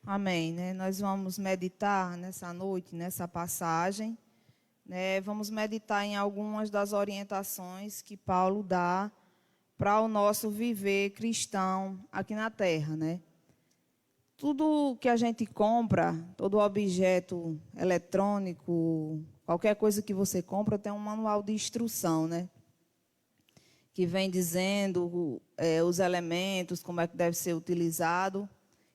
Amém, né? Nós vamos meditar nessa noite, nessa passagem, né? Vamos meditar em algumas das orientações que Paulo dá para o nosso viver cristão aqui na Terra, né? Tudo que a gente compra, todo objeto eletrônico, qualquer coisa que você compra tem um manual de instrução, né? Que vem dizendo os elementos, como é que deve ser utilizado.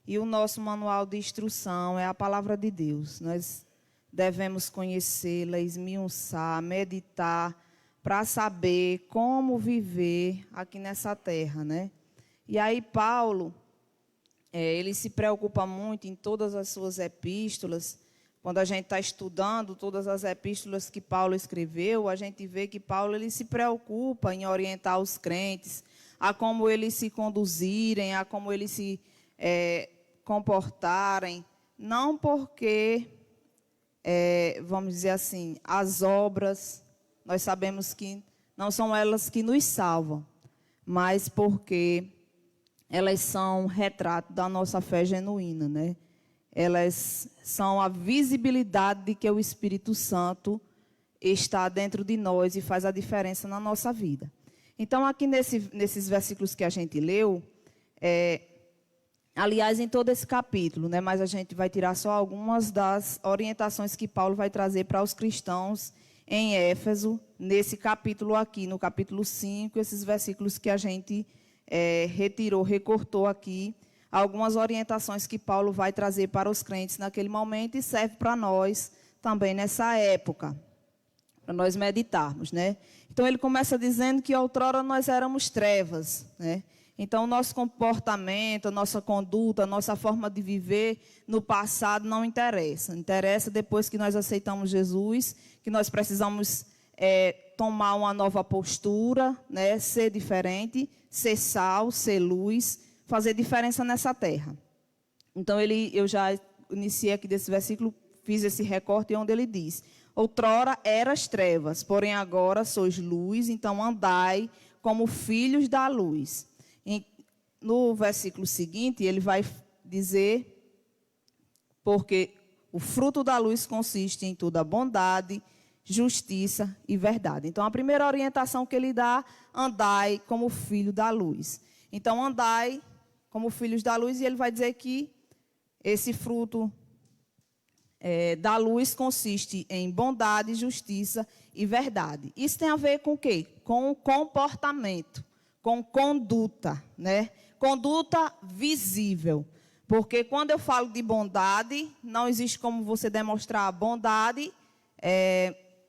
E o nosso manual de instrução é a palavra de Deus. Nós devemos conhecê-la, esmiuçar, meditar, para saber como viver aqui nessa terra, né? E aí Paulo, ele se preocupa muito em todas as suas epístolas. Quando a gente está estudando todas as epístolas que Paulo escreveu, a gente vê que Paulo ele se preocupa em orientar os crentes a como eles se conduzirem, a como eles se comportarem, não porque, vamos dizer assim, as obras, nós sabemos que não são elas que nos salvam, mas porque elas são retrato da nossa fé genuína, né? Elas são a visibilidade de que o Espírito Santo está dentro de nós e faz a diferença na nossa vida. Então, aqui nesses versículos que a gente leu, aliás, em todo esse capítulo, né? Mas a gente vai tirar só algumas das orientações que Paulo vai trazer para os cristãos em Éfeso, nesse capítulo aqui, no capítulo 5, esses versículos que a gente recortou aqui, algumas orientações que Paulo vai trazer para os crentes naquele momento e serve para nós também nessa época, para nós meditarmos, né? Então, ele começa dizendo que outrora nós éramos trevas, né? Então, o nosso comportamento, a nossa conduta, a nossa forma de viver no passado não interessa. Interessa depois que nós aceitamos Jesus, que nós precisamos tomar uma nova postura, né? Ser diferente, ser sal, ser luz, fazer diferença nessa terra. Então, eu já iniciei aqui desse versículo, fiz esse recorte onde ele diz: outrora eras trevas, porém agora sois luz, então andai como filhos da luz. No versículo seguinte, ele vai dizer: porque o fruto da luz consiste em toda bondade, justiça e verdade. Então, a primeira orientação que ele dá: andai como filho da luz. Então, andai como filhos da luz, e ele vai dizer que esse fruto da luz consiste em bondade, justiça e verdade. Isso tem a ver com o quê? Com comportamento, com conduta, né? Conduta visível. Porque quando eu falo de bondade, não existe como você demonstrar a bondade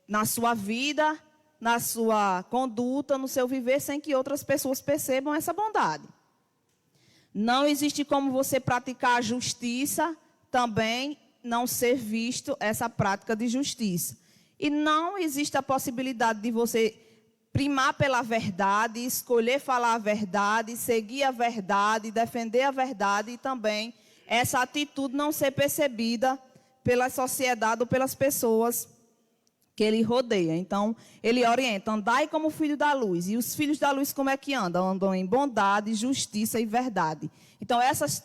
na sua vida, na sua conduta, no seu viver, sem que outras pessoas percebam essa bondade. Não existe como você praticar a justiça, também não ser visto essa prática de justiça. E não existe a possibilidade de você primar pela verdade, escolher falar a verdade, seguir a verdade, defender a verdade, e também essa atitude não ser percebida pela sociedade ou pelas pessoas que ele rodeia. Então, ele orienta: andai como filho da luz. E os filhos da luz como é que andam? Andam em bondade, justiça e verdade. Então, esses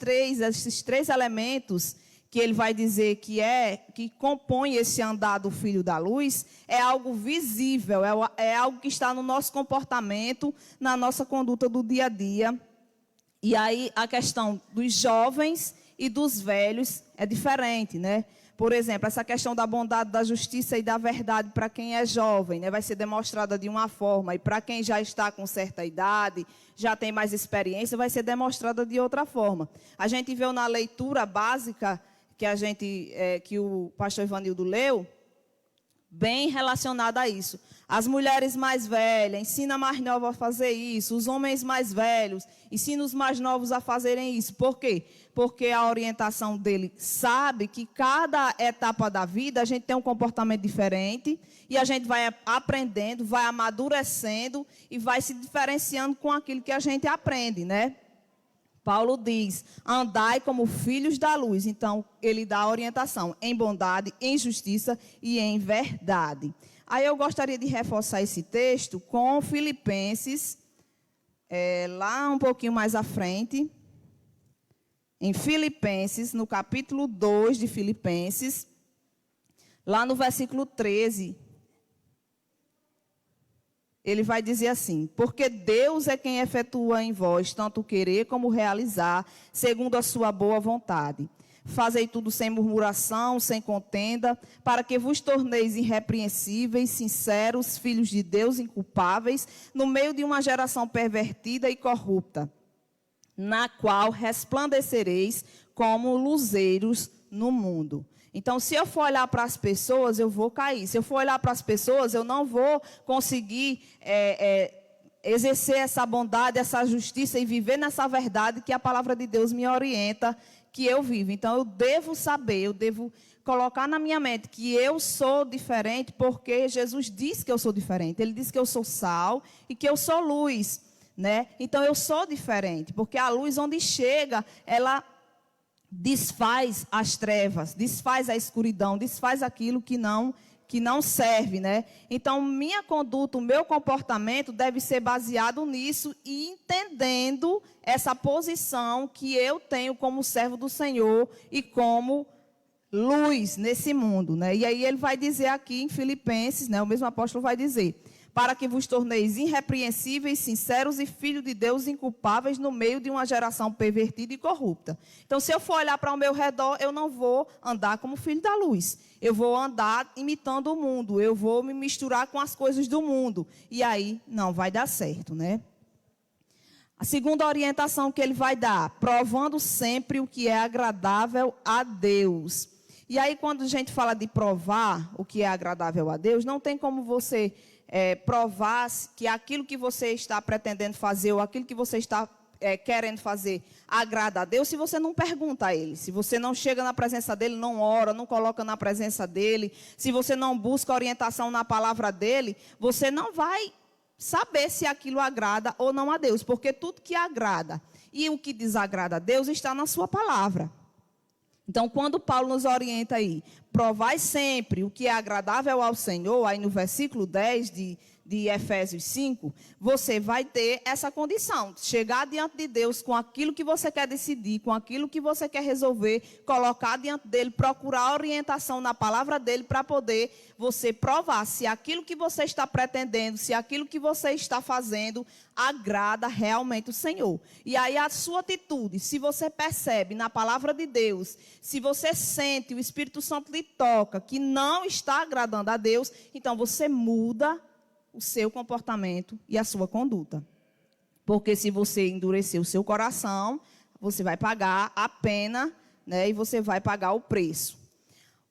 três elementos que ele vai dizer que compõe esse andar do filho da luz, é algo visível, é algo que está no nosso comportamento, na nossa conduta do dia a dia. E aí a questão dos jovens e dos velhos é diferente, né? Por exemplo, essa questão da bondade, da justiça e da verdade para quem é jovem, né, vai ser demonstrada de uma forma, e para quem já está com certa idade, já tem mais experiência, vai ser demonstrada de outra forma. A gente viu na leitura básica que o pastor Ivanildo leu, bem relacionada a isso. As mulheres mais velhas, ensina a mais nova a fazer isso. Os homens mais velhos, ensina os mais novos a fazerem isso. Por quê? Porque a orientação dele sabe que cada etapa da vida a gente tem um comportamento diferente e a gente vai aprendendo, vai amadurecendo e vai se diferenciando com aquilo que a gente aprende, né? Paulo diz: andai como filhos da luz. Então, ele dá a orientação em bondade, em justiça e em verdade. Aí eu gostaria de reforçar esse texto com Filipenses, lá um pouquinho mais à frente. em Filipenses, no capítulo 2 de Filipenses, lá no versículo 13, ele vai dizer assim: porque Deus é quem efetua em vós tanto querer como realizar, segundo a sua boa vontade. Fazei tudo sem murmuração, sem contenda, para que vos torneis irrepreensíveis, sinceros, filhos de Deus, inculpáveis, no meio de uma geração pervertida e corrupta, na qual resplandecereis como luzeiros no mundo. Então, se eu for olhar para as pessoas, eu vou cair. Se eu for olhar para as pessoas, eu não vou conseguir exercer essa bondade, essa justiça e viver nessa verdade que a palavra de Deus me orienta que eu vivo. Então, eu devo saber, eu devo colocar na minha mente que eu sou diferente porque Jesus disse que eu sou diferente. Ele disse que eu sou sal e que eu sou luz, né? Então, eu sou diferente, porque a luz onde chega, ela desfaz as trevas, desfaz a escuridão, desfaz aquilo que não serve, né? Então, minha conduta, o meu comportamento deve ser baseado nisso e entendendo essa posição que eu tenho como servo do Senhor e como luz nesse mundo, né? E aí ele vai dizer aqui em Filipenses, né? O mesmo apóstolo vai dizer: para que vos torneis irrepreensíveis, sinceros e filhos de Deus inculpáveis no meio de uma geração pervertida e corrupta. Então, se eu for olhar para o meu redor, eu não vou andar como filho da luz. Eu vou andar imitando o mundo. Eu vou me misturar com as coisas do mundo. E aí, não vai dar certo, né? A segunda orientação que ele vai dar: provando sempre o que é agradável a Deus. E aí, quando a gente fala de provar o que é agradável a Deus, não tem como você provar que aquilo que você está pretendendo fazer ou aquilo que você está querendo fazer agrada a Deus se você não pergunta a Ele, se você não chega na presença dEle, não ora, não coloca na presença dEle, se você não busca orientação na palavra dEle, você não vai saber se aquilo agrada ou não a Deus, porque tudo que agrada e o que desagrada a Deus está na sua palavra. Então, quando Paulo nos orienta aí, provai sempre o que é agradável ao Senhor, aí no versículo 10 de Efésios 5, você vai ter essa condição, chegar diante de Deus com aquilo que você quer decidir, com aquilo que você quer resolver, colocar diante dele, procurar orientação na palavra dele para poder você provar se aquilo que você está pretendendo, se aquilo que você está fazendo agrada realmente o Senhor. E aí a sua atitude, se você percebe na palavra de Deus, se você sente, o Espírito Santo lhe toca, que não está agradando a Deus, então você muda o seu comportamento e a sua conduta. Porque se você endurecer o seu coração, você vai pagar a pena, né, e você vai pagar o preço.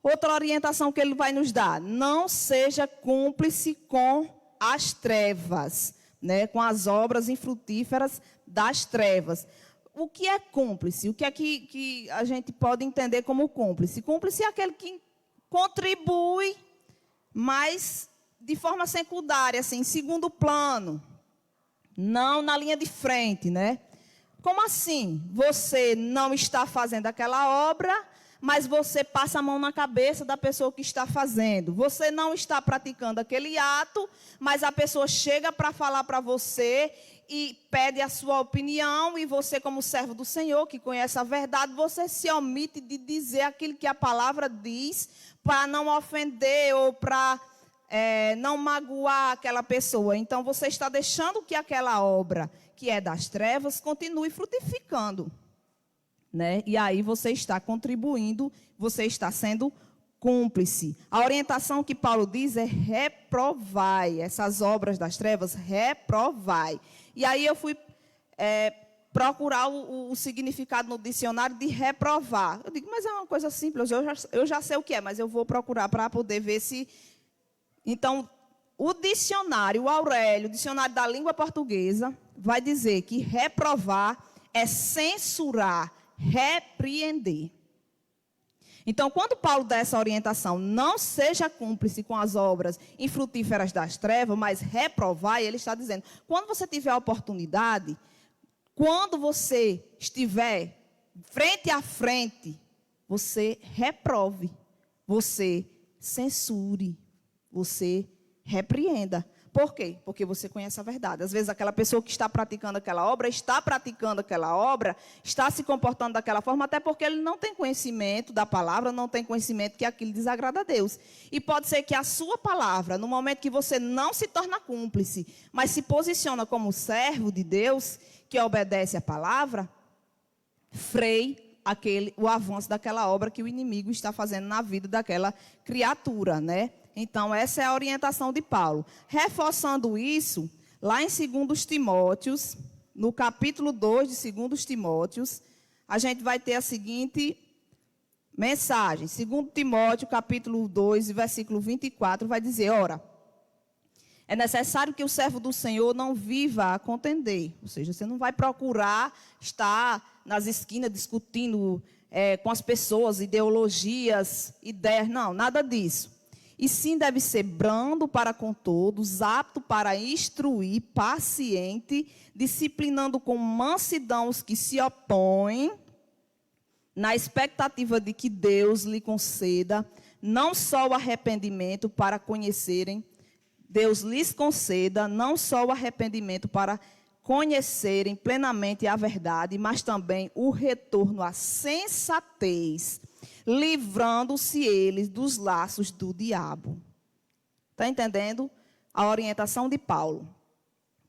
Outra orientação que ele vai nos dar: não seja cúmplice com as trevas, né, com as obras infrutíferas das trevas. O que é cúmplice? O que é que a gente pode entender como cúmplice? Cúmplice é aquele que contribui, mas de forma secundária, assim, em segundo plano, não na linha de frente, né? Como assim? Você não está fazendo aquela obra, mas você passa a mão na cabeça da pessoa que está fazendo. Você não está praticando aquele ato, mas a pessoa chega para falar para você e pede a sua opinião, e você, como servo do Senhor, que conhece a verdade, você se omite de dizer aquilo que a palavra diz, para não ofender ou para não magoar aquela pessoa. Então, você está deixando que aquela obra, que é das trevas, continue frutificando, né? E aí você está contribuindo, você está sendo cúmplice. A orientação que Paulo diz é: reprovai essas obras das trevas, reprovai. E aí eu fui procurar o significado no dicionário de reprovar. Eu digo, mas é uma coisa simples, eu já sei o que é, mas eu vou procurar para poder ver se... Então, o dicionário, o Aurélio, o dicionário da língua portuguesa, vai dizer que reprovar é censurar, repreender. Então, quando Paulo dá essa orientação, não seja cúmplice com as obras infrutíferas das trevas, mas reprovar, ele está dizendo, quando você tiver a oportunidade, quando você estiver frente a frente, você reprove, você censure, você repreenda. Por quê? Porque você conhece a verdade. Às vezes aquela pessoa que está praticando aquela obra, está se comportando daquela forma, até porque ele não tem conhecimento da palavra, não tem conhecimento que aquilo desagrada a Deus. E pode ser que a sua palavra, no momento que você não se torna cúmplice, mas se posiciona como servo de Deus, que obedece a palavra, freie o avanço daquela obra que o inimigo está fazendo na vida daquela criatura, né? Então, essa é a orientação de Paulo. Reforçando isso, lá em 2 Timóteos, no capítulo 2 de 2 Timóteos, a gente vai ter a seguinte mensagem. 2 Timóteo, capítulo 2, versículo 24, vai dizer: ora, é necessário que o servo do Senhor não viva a contender. Ou seja, você não vai procurar estar nas esquinas discutindo com as pessoas, ideologias, ideias. Não, nada disso. E sim deve ser brando para com todos, apto para instruir, paciente, disciplinando com mansidão os que se opõem, na expectativa de que Deus lhe conceda não só o arrependimento para conhecerem, Deus lhes conceda não só o arrependimento para conhecerem plenamente a verdade, mas também o retorno à sensatez, livrando-se eles dos laços do diabo. Está entendendo? A orientação de Paulo.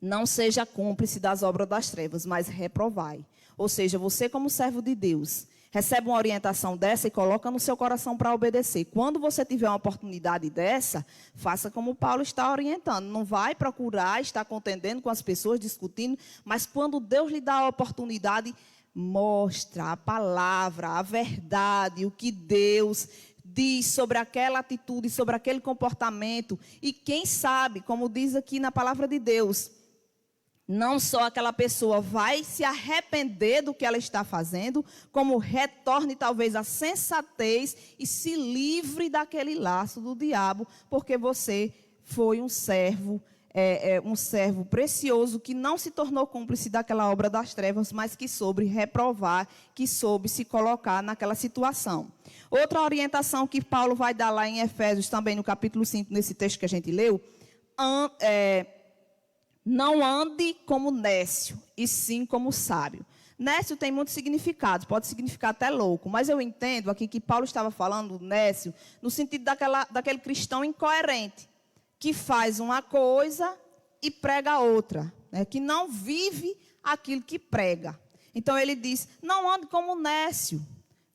Não seja cúmplice das obras das trevas, mas reprovai. Ou seja, você como servo de Deus, recebe uma orientação dessa e coloca no seu coração para obedecer. Quando você tiver uma oportunidade dessa, faça como Paulo está orientando. Não vai procurar estar contendendo com as pessoas, discutindo, mas quando Deus lhe dá a oportunidade, mostra a palavra, a verdade, o que Deus diz sobre aquela atitude, sobre aquele comportamento. E quem sabe, como diz aqui na palavra de Deus, não só aquela pessoa vai se arrepender do que ela está fazendo, como retorne talvez à sensatez e se livre daquele laço do diabo, porque você foi um servo precioso que não se tornou cúmplice daquela obra das trevas, mas que soube reprovar, que soube se colocar naquela situação. Outra orientação que Paulo vai dar lá em Efésios, também no capítulo 5, nesse texto que a gente leu, não ande como nécio, e sim como sábio. Nécio tem muitos significados, pode significar até louco, mas eu entendo aqui que Paulo estava falando nécio no sentido daquele cristão incoerente, que faz uma coisa e prega outra, né? Que não vive aquilo que prega. Então ele diz, não ande como nécio,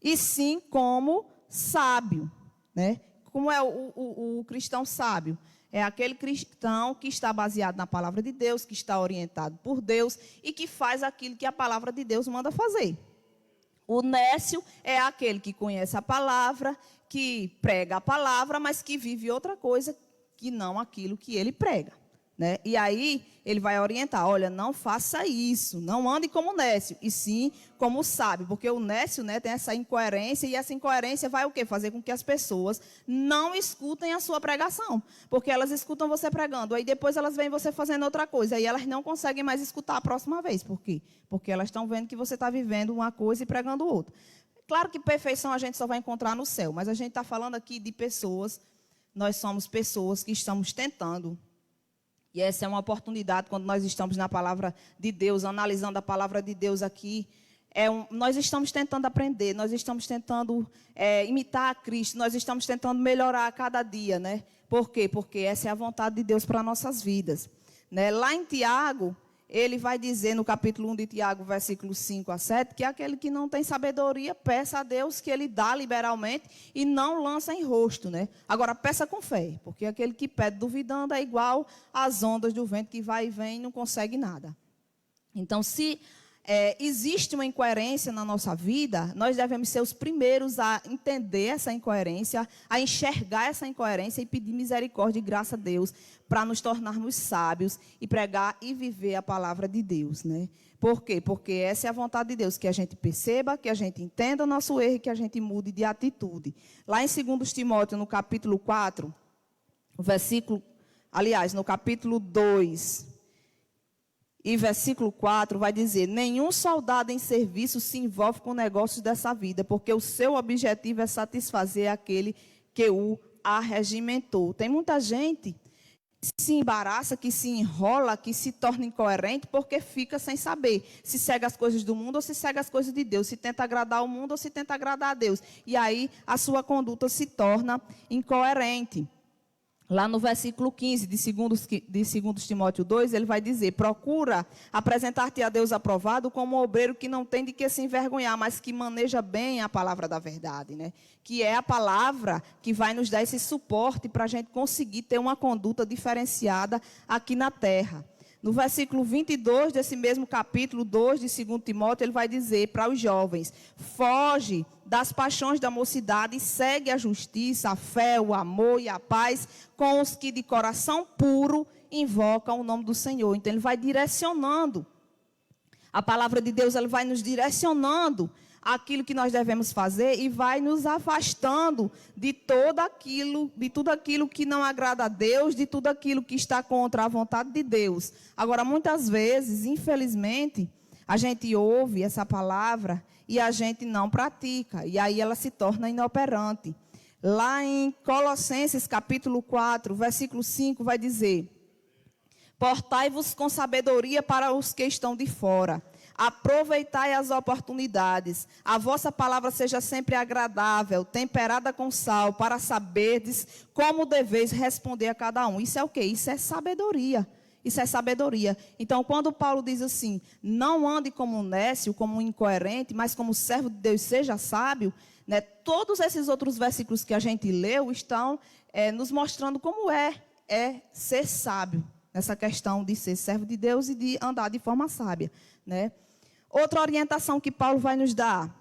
e sim como sábio, né? Como é o cristão sábio? É aquele cristão que está baseado na palavra de Deus, que está orientado por Deus e que faz aquilo que a palavra de Deus manda fazer. O nécio é aquele que conhece a palavra, que prega a palavra, mas que vive outra coisa que não aquilo que ele prega, né? E aí ele vai orientar, olha, não faça isso, não ande como nécio, e sim como sábio, porque o nécio, né, tem essa incoerência, e essa incoerência vai o quê? Fazer com que as pessoas não escutem a sua pregação, porque elas escutam você pregando, aí depois elas veem você fazendo outra coisa, aí elas não conseguem mais escutar a próxima vez. Por quê? Porque elas estão vendo que você está vivendo uma coisa e pregando outra. Claro que perfeição a gente só vai encontrar no céu, mas a gente está falando aqui de pessoas. Nós somos pessoas que estamos tentando, e essa é uma oportunidade quando nós estamos na palavra de Deus, analisando a palavra de Deus aqui, nós estamos tentando aprender, nós estamos tentando imitar a Cristo, nós estamos tentando melhorar a cada dia, né? Por quê? Porque essa é a vontade de Deus para nossas vidas, né? Lá em Tiago, ele vai dizer no capítulo 1 de Tiago, versículos 5 a 7, que aquele que não tem sabedoria, peça a Deus que ele dá liberalmente e não lança em rosto, né? Agora, peça com fé, porque aquele que pede duvidando é igual às ondas do vento que vai e vem e não consegue nada. Então, se existe uma incoerência na nossa vida, nós devemos ser os primeiros a entender essa incoerência, a enxergar essa incoerência e pedir misericórdia e graça a Deus para nos tornarmos sábios e pregar e viver a palavra de Deus, né? Por quê? Porque essa é a vontade de Deus, que a gente perceba, que a gente entenda o nosso erro e que a gente mude de atitude. Lá em 2 Timóteo, no capítulo 4, no capítulo 2, e versículo 4 vai dizer, nenhum soldado em serviço se envolve com negócios dessa vida, porque o seu objetivo é satisfazer aquele que o arregimentou. Tem muita gente se embaraça, que se enrola, que se torna incoerente, porque fica sem saber se segue as coisas do mundo ou se segue as coisas de Deus, se tenta agradar o mundo ou se tenta agradar a Deus. E aí a sua conduta se torna incoerente. Lá no versículo 15 de 2 Timóteo 2, ele vai dizer: procura apresentar-te a Deus aprovado como um obreiro que não tem de que se envergonhar, mas que maneja bem a palavra da verdade, né? Que é a palavra que vai nos dar esse suporte para a gente conseguir ter uma conduta diferenciada aqui na terra. No versículo 22 desse mesmo capítulo 2 de 2 Timóteo, ele vai dizer para os jovens: foge das paixões da mocidade e segue a justiça, a fé, o amor e a paz com os que de coração puro invocam o nome do Senhor. Então ele vai direcionando. A palavra de Deus, ela vai nos direcionando aquilo que nós devemos fazer e vai nos afastando de tudo aquilo que não agrada a Deus, de tudo aquilo que está contra a vontade de Deus. Agora, muitas vezes, infelizmente, a gente ouve essa palavra e a gente não pratica, e aí ela se torna inoperante. Lá em Colossenses capítulo 4, versículo 5, vai dizer: portai-vos com sabedoria para os que estão de fora. Aproveitai as oportunidades. A vossa palavra seja sempre agradável, temperada com sal, para saberdes como deveis responder a cada um. Isso é o quê? Isso é sabedoria. Isso é sabedoria. Então, quando Paulo diz assim: não ande como um nécio, como um incoerente, mas como servo de Deus, seja sábio, né? Todos esses outros versículos que a gente leu estão nos mostrando como é ser sábio, nessa questão de ser servo de Deus e de andar de forma sábia, né? Outra orientação que Paulo vai nos dar: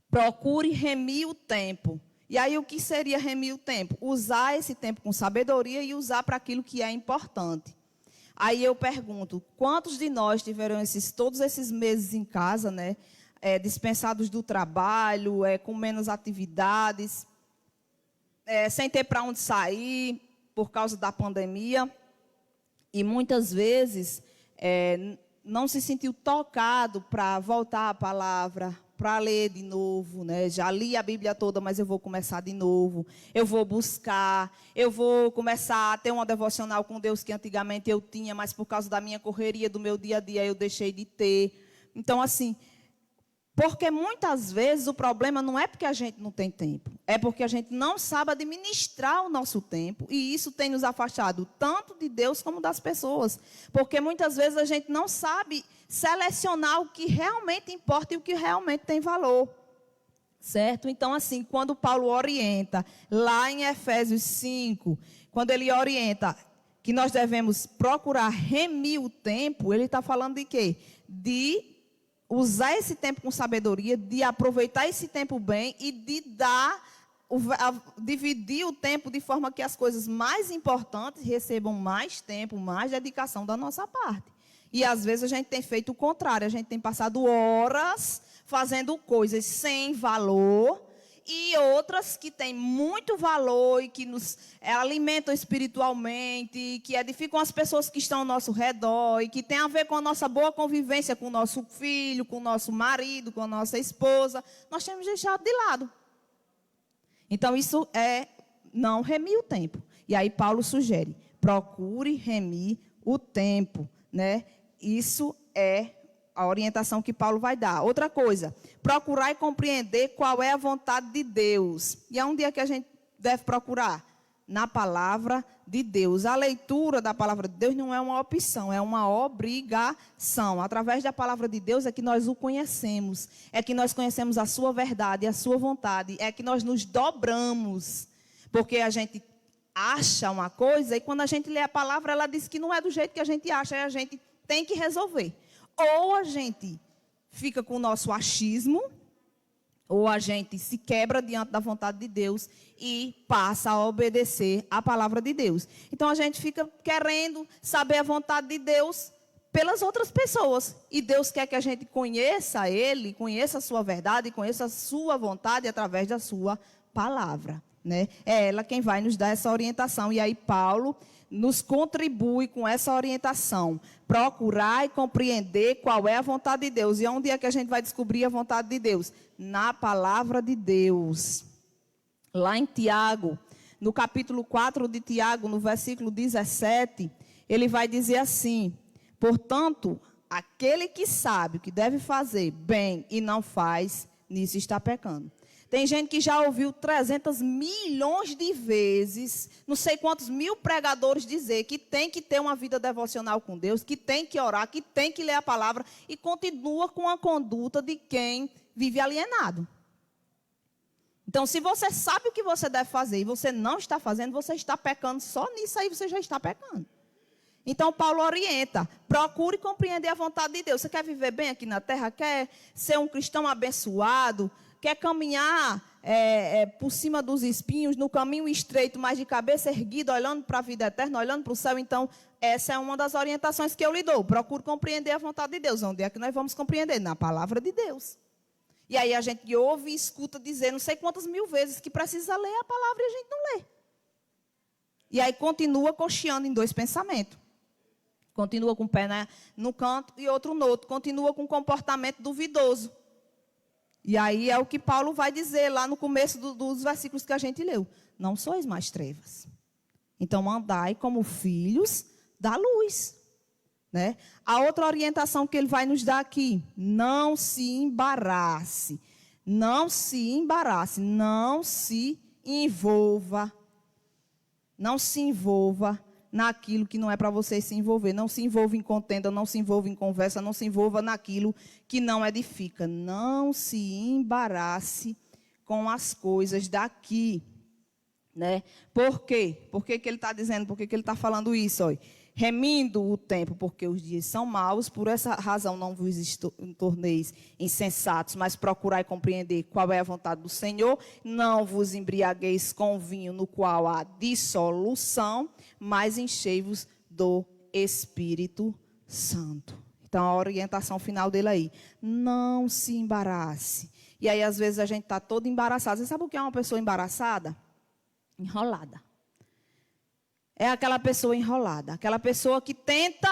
procure remir o tempo. E aí, o que seria remir o tempo? Usar esse tempo com sabedoria e usar para aquilo que é importante. Aí eu pergunto: quantos de nós tiveram todos esses meses em casa, né? Dispensados do trabalho, com menos atividades, sem ter para onde sair por causa da pandemia, e muitas vezes não se sentiu tocado para voltar à palavra, para ler de novo, né? Já li a Bíblia toda, mas eu vou começar de novo. Eu vou buscar, eu vou começar a ter uma devocional com Deus que antigamente eu tinha, mas por causa da minha correria, do meu dia a dia, eu deixei de ter. Então, assim, porque muitas vezes o problema não é porque a gente não tem tempo, é porque a gente não sabe administrar o nosso tempo, e isso tem nos afastado tanto de Deus como das pessoas, porque muitas vezes a gente não sabe selecionar o que realmente importa e o que realmente tem valor, certo? Então, assim, quando Paulo orienta, lá em Efésios 5, quando ele orienta que nós devemos procurar remir o tempo, ele está falando de quê? De usar esse tempo com sabedoria, de aproveitar esse tempo bem e de dividir o tempo de forma que as coisas mais importantes recebam mais tempo, mais dedicação da nossa parte. E às vezes a gente tem feito o contrário, a gente tem passado horas fazendo coisas sem valor e outras que têm muito valor e que nos alimentam espiritualmente, que edificam as pessoas que estão ao nosso redor e que tem a ver com a nossa boa convivência com o nosso filho, com o nosso marido, com a nossa esposa. Nós temos deixado de lado. Então, isso é não remir o tempo. E aí Paulo sugere: procure remir o tempo, né? Isso é a orientação que Paulo vai dar. Outra coisa: procurar e compreender qual é a vontade de Deus. E aonde é que a gente deve procurar? Na palavra de Deus. A leitura da palavra de Deus não é uma opção, é uma obrigação. Através da palavra de Deus é que nós o conhecemos, é que nós conhecemos a sua verdade, a sua vontade, é que nós nos dobramos. Porque a gente acha uma coisa e quando a gente lê a palavra, ela diz que não é do jeito que a gente acha, e a gente tem que resolver. Ou a gente fica com o nosso achismo, ou a gente se quebra diante da vontade de Deus e passa a obedecer a palavra de Deus. Então a gente fica querendo saber a vontade de Deus pelas outras pessoas. E Deus quer que a gente conheça Ele, conheça a sua verdade, conheça a sua vontade através da sua palavra, né? É ela quem vai nos dar essa orientação. E aí Paulo nos contribui com essa orientação: procurar e compreender qual é a vontade de Deus. E onde é que a gente vai descobrir a vontade de Deus? Na palavra de Deus. Lá em Tiago, no capítulo 4 de Tiago, no versículo 17, ele vai dizer assim: portanto, aquele que sabe o que deve fazer bem e não faz, nisso está pecando. Tem gente que já ouviu 300 milhões de vezes, não sei quantos mil pregadores dizer que tem que ter uma vida devocional com Deus, que tem que orar, que tem que ler a palavra, e continua com a conduta de quem vive alienado. Então, se você sabe o que você deve fazer e você não está fazendo, você está pecando. Só nisso aí você já está pecando. Então, Paulo orienta: procure compreender a vontade de Deus. Você quer viver bem aqui na terra? Quer ser um cristão abençoado? Quer caminhar por cima dos espinhos, no caminho estreito, mas de cabeça erguida, olhando para a vida eterna, olhando para o céu? Então, essa é uma das orientações que eu lhe dou. Procure compreender a vontade de Deus. Onde é que nós vamos compreender? Na palavra de Deus. E aí a gente ouve e escuta dizer não sei quantas mil vezes que precisa ler a palavra e a gente não lê. E aí continua cocheando em dois pensamentos. Continua com o pé no canto e outro no outro. Continua com um comportamento duvidoso. E aí é o que Paulo vai dizer lá no começo dos versículos que a gente leu. Não sois mais trevas. Então andai como filhos da luz. Né? A outra orientação que ele vai nos dar aqui: não se embarace. Não se embarace. Não se envolva. Não se envolva naquilo que não é para você se envolver. Não se envolva em contenda, não se envolva em conversa, não se envolva naquilo que não edifica. Não se embarace com as coisas daqui. Né? Por quê? Por que ele está dizendo? Por que ele está falando isso? Olha, remindo o tempo, porque os dias são maus, por essa razão não vos torneis insensatos, mas procurai compreender qual é a vontade do Senhor. Não vos embriagueis com vinho no qual há dissolução, mas enchei-vos do Espírito Santo. Então, a orientação final dele aí: não se embarace. E aí, às vezes, a gente está todo embaraçado. Você sabe o que é uma pessoa embaraçada? Enrolada. É aquela pessoa enrolada, aquela pessoa que tenta,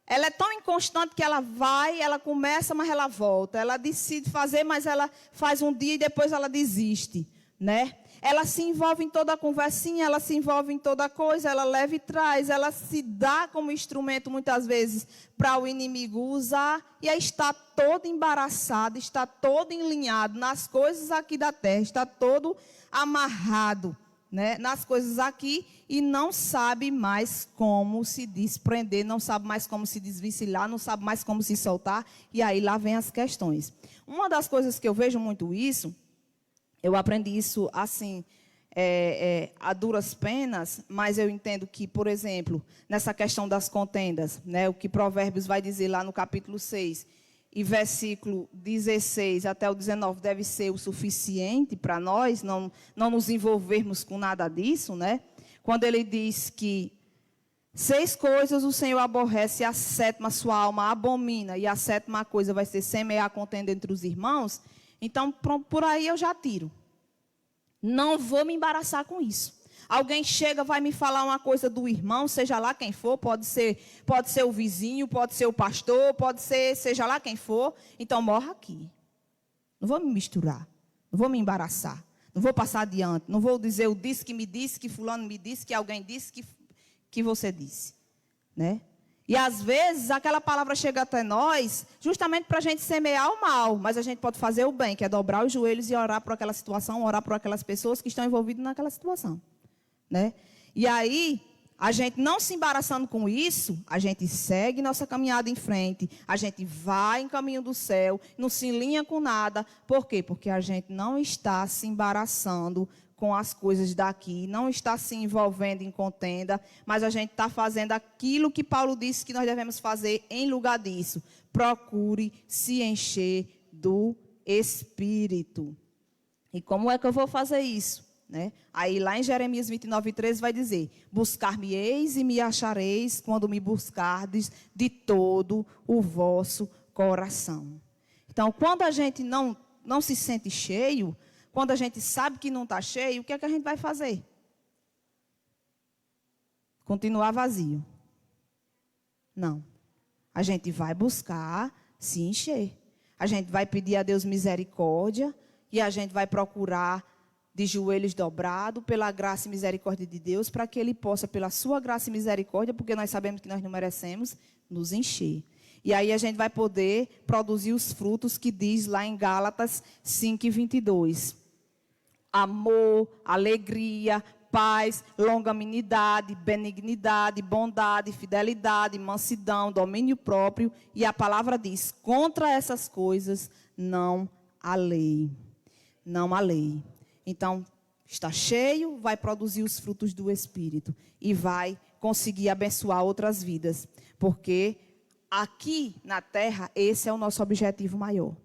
ela é tão inconstante que ela vai, ela começa, mas ela volta. Ela decide fazer, mas ela faz um dia e depois ela desiste, né? Ela se envolve em toda a conversinha, ela se envolve em toda coisa, ela leva e traz, ela se dá como instrumento muitas vezes para o inimigo usar, e aí está todo embaraçado, está todo enlinhado nas coisas aqui da terra, está todo amarrado, né, nas coisas aqui, e não sabe mais como se desprender, não sabe mais como se desvencilhar, não sabe mais como se soltar, e aí lá vem as questões. Uma das coisas que eu vejo muito isso, eu aprendi isso assim, a duras penas, mas eu entendo que, por exemplo, nessa questão das contendas, né, o que Provérbios vai dizer lá no capítulo 6, e versículo 16 até o 19 deve ser o suficiente para nós não nos envolvermos com nada disso, né? Quando ele diz que 6 coisas o Senhor aborrece, e a 7ª sua alma abomina, e a 7ª coisa vai ser semear contenda entre os irmãos. Então, por aí eu já tiro. Não vou me embaraçar com isso. Alguém chega, vai me falar uma coisa do irmão, seja lá quem for, pode ser o vizinho, pode ser o pastor, pode ser, seja lá quem for. Então, morra aqui. Não vou me misturar, não vou me embaraçar, não vou passar adiante, não vou dizer eu disse, que fulano me disse, que alguém disse, que você disse. Né? E às vezes aquela palavra chega até nós justamente para a gente semear o mal, mas a gente pode fazer o bem, que é dobrar os joelhos e orar por aquela situação, orar por aquelas pessoas que estão envolvidas naquela situação. Né? E aí, a gente não se embaraçando com isso, a gente segue nossa caminhada em frente, a gente vai em caminho do céu, não se alinha com nada. Por quê? Porque a gente não está se embaraçando com as coisas daqui, não está se envolvendo em contenda, mas a gente está fazendo aquilo que Paulo disse que nós devemos fazer em lugar disso. Procure se encher do Espírito. E como é que eu vou fazer isso? Né? Aí lá em Jeremias 29:13 vai dizer: buscar-me-eis e me achareis quando me buscardes de todo o vosso coração. Então, quando a gente não se sente cheio, quando a gente sabe que não está cheio, o que é que a gente vai fazer? Continuar vazio? Não. A gente vai buscar se encher. A gente vai pedir a Deus misericórdia e a gente vai procurar de joelhos dobrados, pela graça e misericórdia de Deus, para que Ele possa, pela sua graça e misericórdia, porque nós sabemos que nós não merecemos, nos encher. E aí a gente vai poder produzir os frutos que diz lá em Gálatas 5:22. Amor, alegria, paz, longanimidade, benignidade, bondade, fidelidade, mansidão, domínio próprio. E a palavra diz, contra essas coisas não há lei. Não há lei. Então, está cheio, vai produzir os frutos do Espírito. E vai conseguir abençoar outras vidas. Porque aqui na terra, esse é o nosso objetivo maior.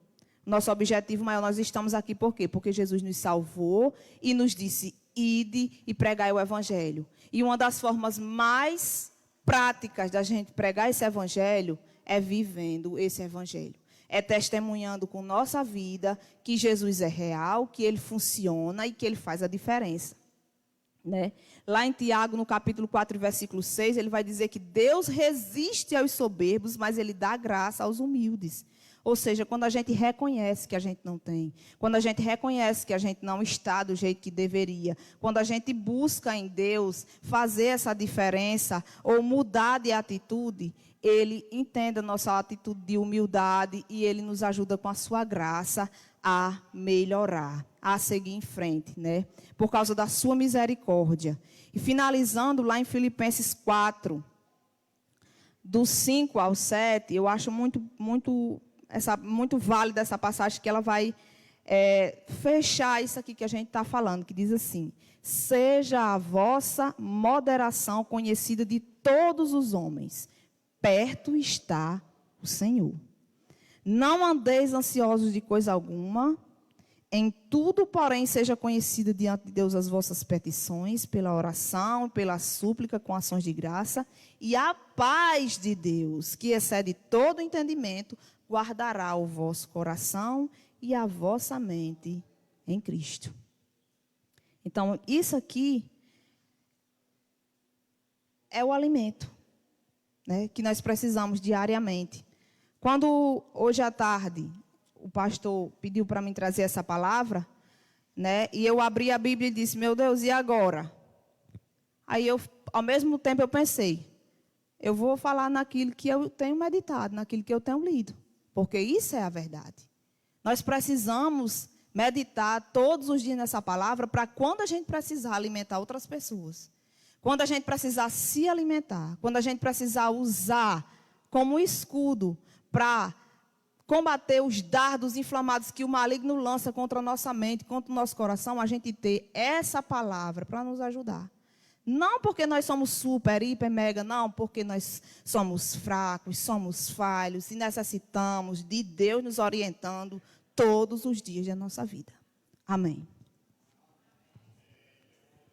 Nosso objetivo maior, nós estamos aqui por quê? Porque Jesus nos salvou e nos disse, ide e pregai o evangelho. E uma das formas mais práticas da gente pregar esse evangelho é vivendo esse evangelho. É testemunhando com nossa vida que Jesus é real, que Ele funciona e que Ele faz a diferença. Né? Lá em Tiago, no capítulo 4, versículo 6, ele vai dizer que Deus resiste aos soberbos, mas Ele dá graça aos humildes. Ou seja, quando a gente reconhece que a gente não tem, quando a gente reconhece que a gente não está do jeito que deveria, quando a gente busca em Deus fazer essa diferença ou mudar de atitude, Ele entende a nossa atitude de humildade e Ele nos ajuda com a sua graça a melhorar, a seguir em frente, né? Por causa da sua misericórdia. E finalizando lá em Filipenses 4, do 5 ao 7, eu acho muito válida essa passagem, que ela vai fechar isso aqui que a gente está falando, que diz assim, seja a vossa moderação conhecida de todos os homens, perto está o Senhor. Não andeis ansiosos de coisa alguma, em tudo, porém, seja conhecida diante de Deus as vossas petições, pela oração, pela súplica, com ações de graça, e a paz de Deus, que excede todo entendimento, guardará o vosso coração e a vossa mente em Cristo. Então, isso aqui é o alimento, né, que nós precisamos diariamente. Quando, hoje à tarde, o pastor pediu para mim trazer essa palavra, né, e eu abri a Bíblia e disse, meu Deus, e agora? Aí, ao mesmo tempo, eu pensei, eu vou falar naquilo que eu tenho meditado, naquilo que eu tenho lido. Porque isso é a verdade. Nós precisamos meditar todos os dias nessa palavra para quando a gente precisar alimentar outras pessoas. Quando a gente precisar se alimentar. Quando a gente precisar usar como escudo para combater os dardos inflamados que o maligno lança contra a nossa mente, contra o nosso coração, a gente ter essa palavra para nos ajudar. Não porque nós somos super, hiper, mega, não, porque nós somos fracos, somos falhos e necessitamos de Deus nos orientando todos os dias da nossa vida. Amém.